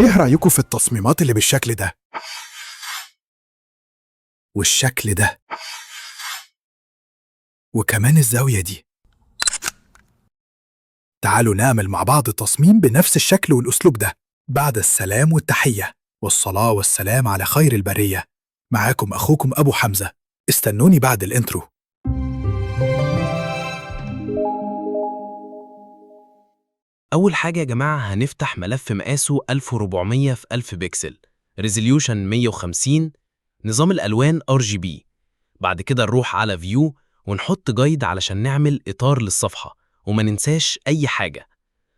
ايه رأيكم في التصميمات اللي بالشكل ده والشكل ده وكمان الزاوية دي؟ تعالوا نعمل مع بعض تصميم بنفس الشكل والأسلوب ده. بعد السلام والتحية والصلاة والسلام على خير البرية، معاكم أخوكم أبو حمزة. استنوني بعد الانترو. أول حاجة يا جماعة هنفتح ملف مقاسه 1400 في 1000 بكسل، ريزوليوشن 150، نظام الألوان RGB. بعد كده نروح على فيو ونحط جايد علشان نعمل إطار للصفحة وما ننساش أي حاجة.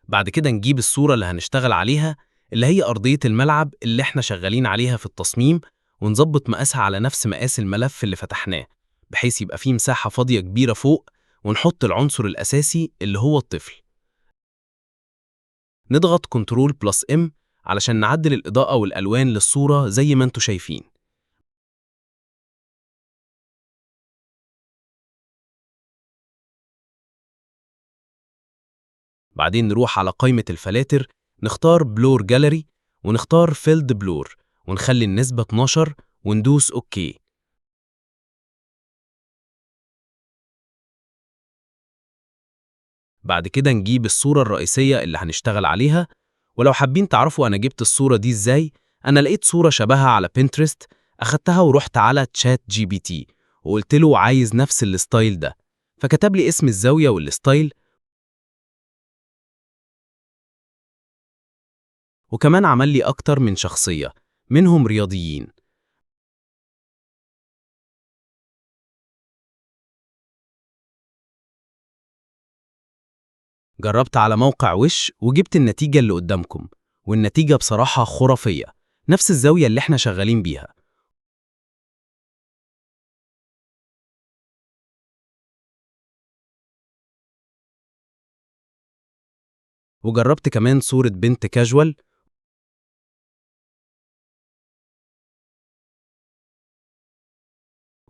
بعد كده نجيب الصورة اللي هنشتغل عليها اللي هي أرضية الملعب اللي احنا شغالين عليها في التصميم، ونظبط مقاسها على نفس مقاس الملف اللي فتحناه بحيث يبقى فيه مساحة فاضية كبيرة فوق، ونحط العنصر الأساسي اللي هو الطفل. نضغط كنترول بلس ام علشان نعدل الإضاءة والألوان للصورة زي ما انتوا شايفين. بعدين نروح على قائمة الفلاتر، نختار بلور جاليري ونختار فيلد بلور ونخلي النسبة 12 وندوس اوكي. بعد كده نجيب الصورة الرئيسية اللي هنشتغل عليها. ولو حابين تعرفوا أنا جبت الصورة دي إزاي، أنا لقيت صورة شبهها على بنترست، أخدتها ورحت على تشات جي بي تي وقلت له عايز نفس الستايل ده، فكتب لي اسم الزاوية والستايل، وكمان عمل لي أكتر من شخصية منهم رياضيين. جربت على موقع وش وجبت النتيجة اللي قدامكم، والنتيجة بصراحة خرافية، نفس الزاوية اللي احنا شغالين بيها. وجربت كمان صورة بنت كاجوال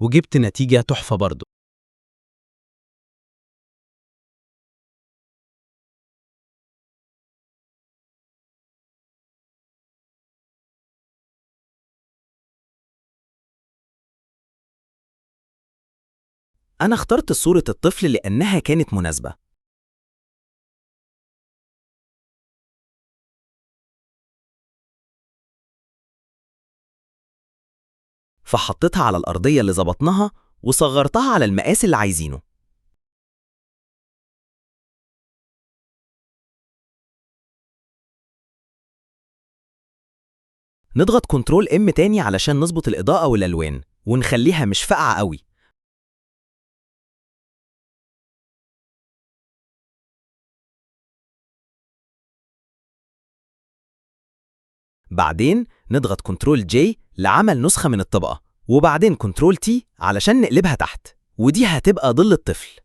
وجبت نتيجة تحفة برضه. أنا اخترت صورة الطفل لأنها كانت مناسبة. فحطيتها على الأرضية اللي ظبطناها وصغرتها على المقاس اللي عايزينه. نضغط كنترول ام تاني علشان نظبط الإضاءة والألوان ونخليها مش فاقعة قوي. بعدين نضغط كنترول جي لعمل نسخة من الطبقة، وبعدين كنترول تي علشان نقلبها تحت، ودي هتبقى ظل الطفل.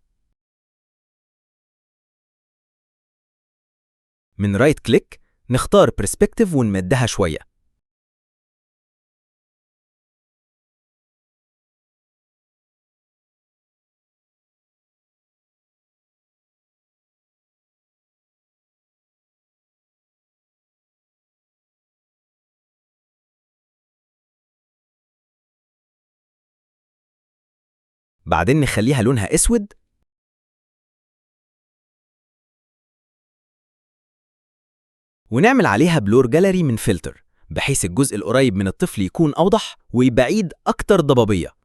من رايت كليك نختار برسبكتيف ونمدها شوية. بعدين نخليها لونها اسود، ونعمل عليها بلور جاليري من فلتر بحيث الجزء القريب من الطفل يكون أوضح ويبعيد أكتر ضبابية.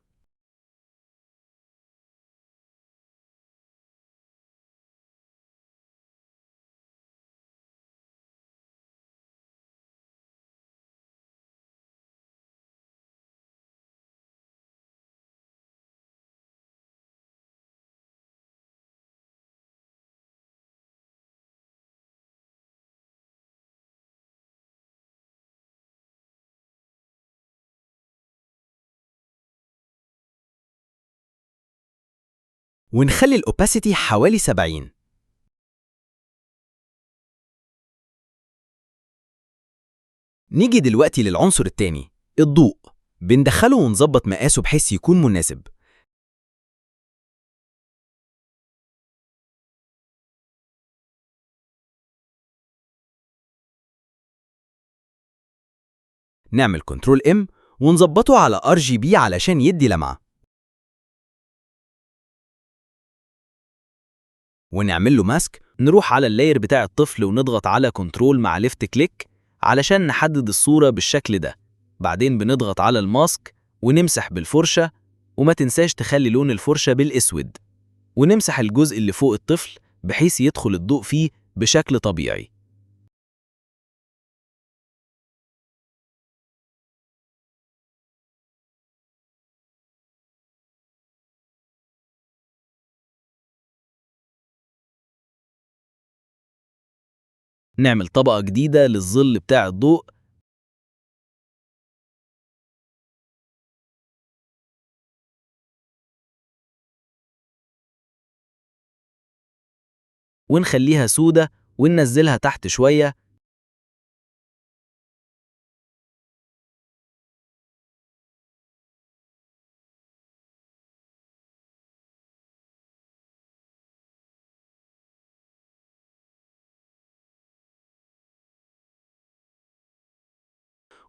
ونخلي الأوباسيتي حوالي 70. نيجي دلوقتي للعنصر التاني، الضوء. بندخله ونظبط مقاسه بحيث يكون مناسب. نعمل كنترول M ونظبطه على RGB علشان يدي لمعة، ونعمل له ماسك. نروح على اللاير بتاع الطفل ونضغط على كنترول مع ليفت كليك علشان نحدد الصورة بالشكل ده. بعدين بنضغط على الماسك ونمسح بالفرشة، وما تنساش تخلي لون الفرشة بالأسود، ونمسح الجزء اللي فوق الطفل بحيث يدخل الضوء فيه بشكل طبيعي. نعمل طبقة جديدة للظل بتاع الضوء، ونخليها سودة وننزلها تحت شوية.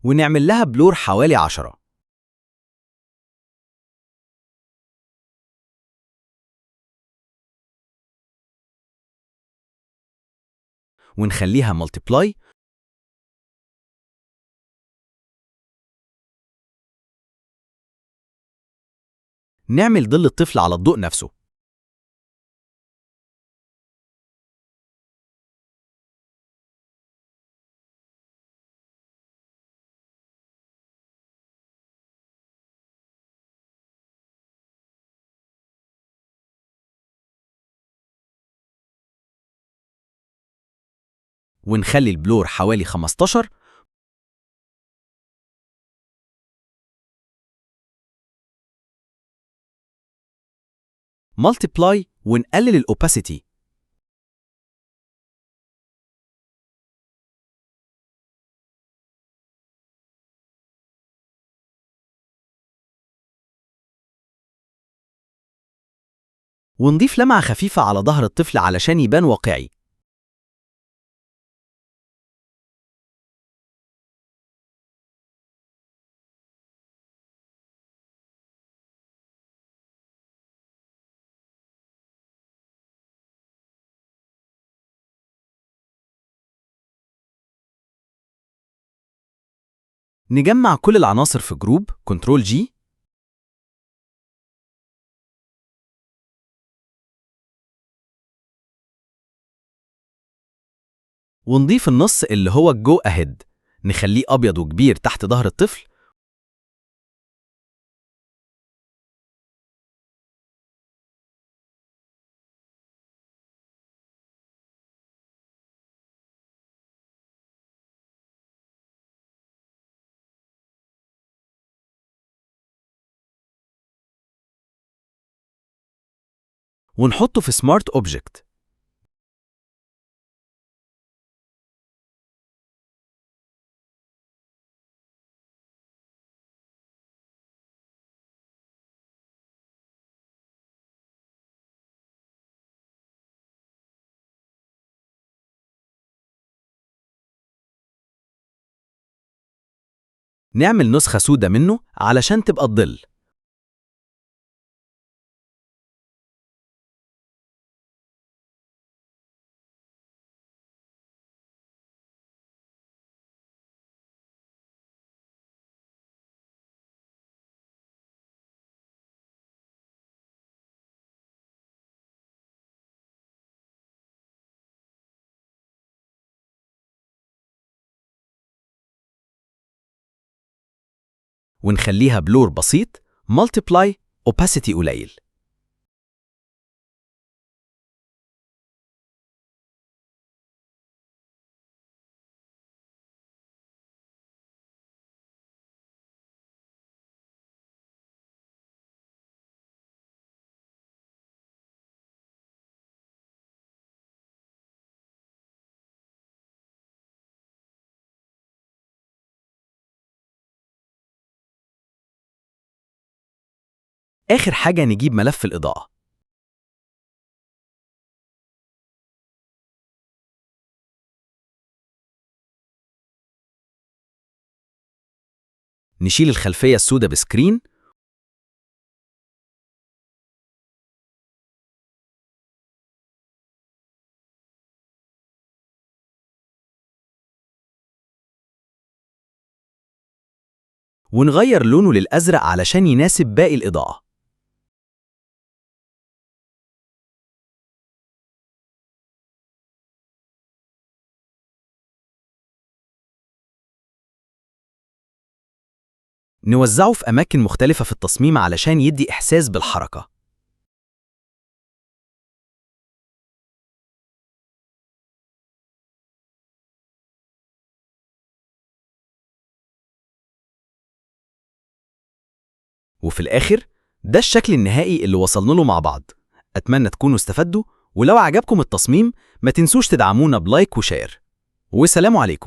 ونعمل لها بلور حوالي 10. ونخليها مالتيبلاي. نعمل ظل الطفل على الضوء نفسه. ونخلي البلور حوالي 15. مالتيبلاي ونقلل الأوباسيتي. ونضيف لمعة خفيفة على ظهر الطفل علشان يبان واقعي. نجمع كل العناصر في جروب كنترول G. ونضيف النص اللي هو الجو أهيد، نخليه أبيض وكبير تحت ظهر الطفل. ونحطه في سمارت أوبجكت. نعمل نسخة سودة منه علشان تبقى الظل. ونخليها بلور بسيط، مالتيبلاي، اوباسيتي قليل. آخر حاجة نجيب ملف الإضاءة. نشيل الخلفية السوداء بسكرين ونغير لونه للأزرق علشان يناسب باقي الإضاءة. نوزعه في أماكن مختلفة في التصميم علشان يدي إحساس بالحركة. وفي الآخر ده الشكل النهائي اللي وصلنا له مع بعض. أتمنى تكونوا استفدوا، ولو عجبكم التصميم ما تنسوش تدعمونا بلايك وشير. والسلام عليكم.